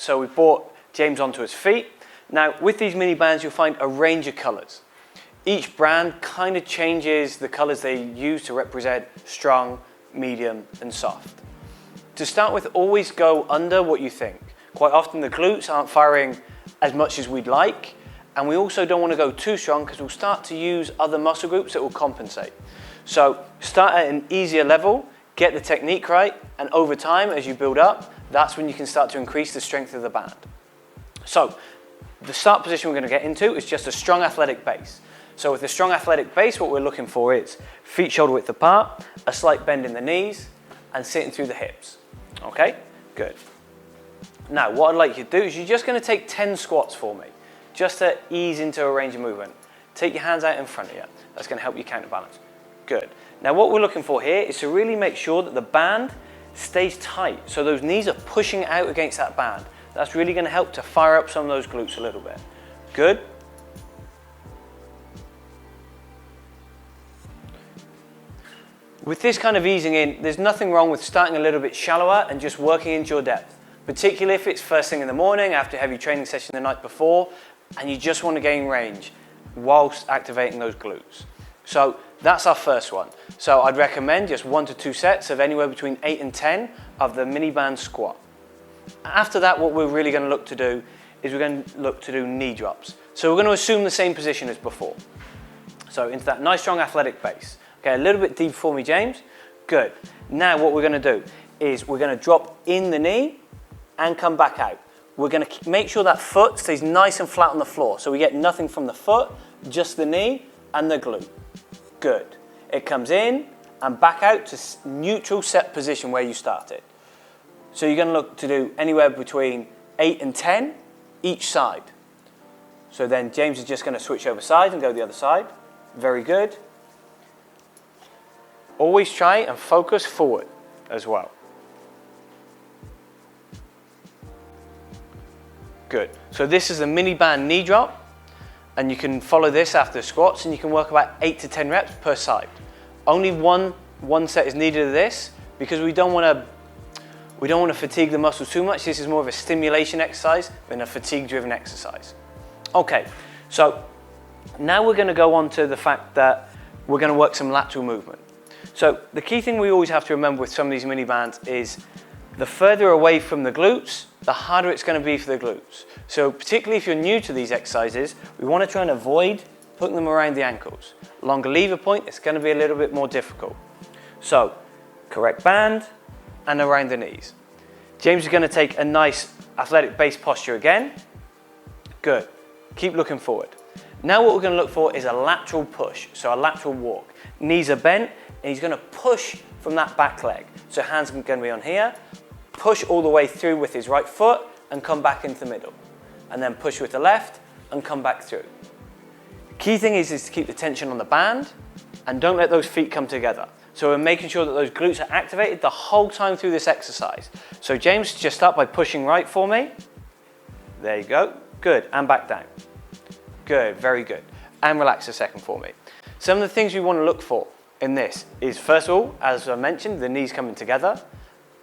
So we brought James onto his feet. Now, with these mini bands, you'll find a range of colors. Each brand kind of changes the colors they use to represent strong, medium, and soft. To start with, always go under what you think. Quite often the glutes aren't firing as much as we'd like, and we also don't want to go too strong because we'll start to use other muscle groups that will compensate. So start at an easier level, get the technique right, and over time, as you build up, that's when you can start to increase the strength of the band. So the start position we're going to get into is just a strong athletic base. So with a strong athletic base, what we're looking for is feet shoulder width apart, a slight bend in the knees, and sitting through the hips. Okay, good. Now, what I'd like you to do is you're just going to take 10 squats for me, just to ease into a range of movement. Take your hands out in front of you. That's going to help you counterbalance. Good. Now, what we're looking for here is to really make sure that the band stays tight. So those knees are pushing out against that band. That's really going to help to fire up some of those glutes a little bit. Good. With this kind of easing in, there's nothing wrong with starting a little bit shallower and just working into your depth, particularly if it's first thing in the morning after a heavy training session the night before, and you just want to gain range whilst activating those glutes. So that's our first one. So I'd recommend just 1 to 2 sets of anywhere between 8 and 10 of the mini band squat. After that, what we're really going to look to do is we're going to look to do knee drops. So we're going to assume the same position as before. So into that nice strong athletic base. Okay, a little bit deep for me, James. Good. Now what we're going to do is we're going to drop in the knee and come back out. We're going to make sure that foot stays nice and flat on the floor. So we get nothing from the foot, just the knee and the glute. Good. It comes in and back out to neutral set position where you started. So you're going to look to do anywhere between 8 and 10 each side. So then James is just going to switch over sides and go the other side. Very good. Always try and focus forward as well. Good. So this is a mini band knee drop, and you can follow this after squats, and you can work about 8 to 10 reps per side. Only one set is needed of this because we don't want to fatigue the muscles too much. This is more of a stimulation exercise than a fatigue-driven exercise. Okay, so now we're going to go on to the fact that we're going to work some lateral movement. So the key thing we always have to remember with some of these mini bands is the further away from the glutes, the harder it's going to be for the glutes. So particularly if you're new to these exercises, we want to try and avoid putting them around the ankles. Longer lever point, it's going to be a little bit more difficult. So correct band and around the knees. James is going to take a nice athletic base posture again. Good. Keep looking forward. Now what we're going to look for is a lateral push, so a lateral walk. Knees are bent, and he's going to push from that back leg. So hands are going to be on here, push all the way through with his right foot and come back into the middle. And then push with the left and come back through. Key thing is to keep the tension on the band and don't let those feet come together. So we're making sure that those glutes are activated the whole time through this exercise. So James, just start by pushing right for me. There you go. Good. And back down. Good. Very good. And relax a second for me. Some of the things we want to look for in this is, first of all, as I mentioned, the knees coming together.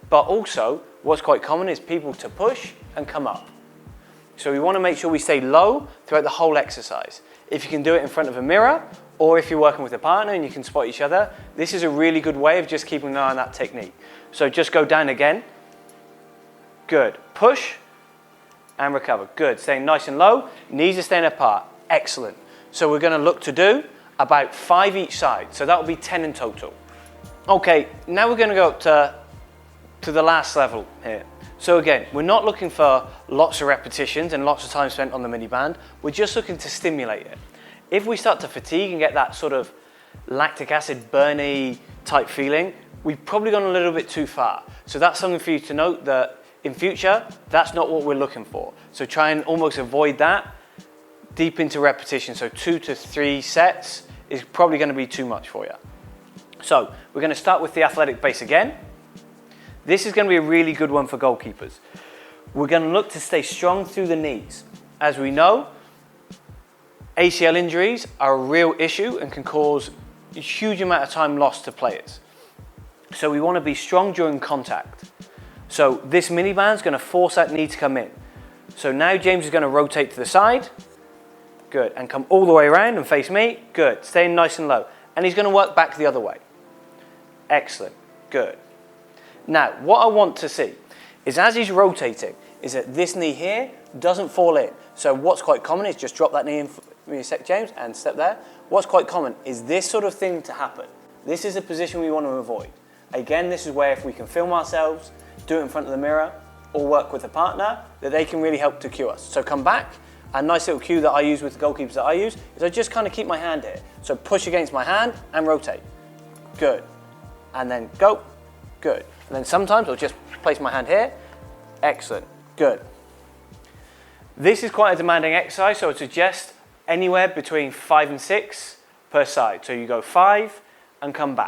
But also, what's quite common is people to push and come up. So we want to make sure we stay low throughout the whole exercise. If you can do it in front of a mirror, or if you're working with a partner and you can spot each other, this is a really good way of just keeping an eye on that technique. So just go down again. Good. Push and recover. Good. Staying nice and low. Knees are staying apart. Excellent. So we're going to look to do about 5 each side. So that will be 10 in total. Okay, now we're going to go up to the last level here. So again, we're not looking for lots of repetitions and lots of time spent on the mini band. We're just looking to stimulate it. If we start to fatigue and get that sort of lactic acid burny type feeling, we've probably gone a little bit too far. So that's something for you to note that in future, that's not what we're looking for. So try and almost avoid that deep into repetition. So 2 to 3 sets is probably going to be too much for you. So we're going to start with the athletic base again. This is going to be a really good one for goalkeepers. We're going to look to stay strong through the knees. As we know, ACL injuries are a real issue and can cause a huge amount of time lost to players. So we want to be strong during contact. So this mini band is going to force that knee to come in. So now James is going to rotate to the side. Good. And come all the way around and face me. Good. Staying nice and low. And he's going to work back the other way. Excellent. Good. Now, what I want to see is as he's rotating, is that this knee here doesn't fall in. So what's quite common is just drop that knee in for a sec, James, and step there. What's quite common is this sort of thing to happen. This is a position we want to avoid. Again, this is where if we can film ourselves, do it in front of the mirror, or work with a partner, that they can really help to cue us. So come back. A nice little cue that I use with the goalkeepers that I use is I just kind of keep my hand here. So push against my hand and rotate. Good. And then go. Good. And then sometimes I'll just place my hand here. Excellent. Good. This is quite a demanding exercise, so I suggest anywhere between 5 and 6 per side. So you go 5 and come back.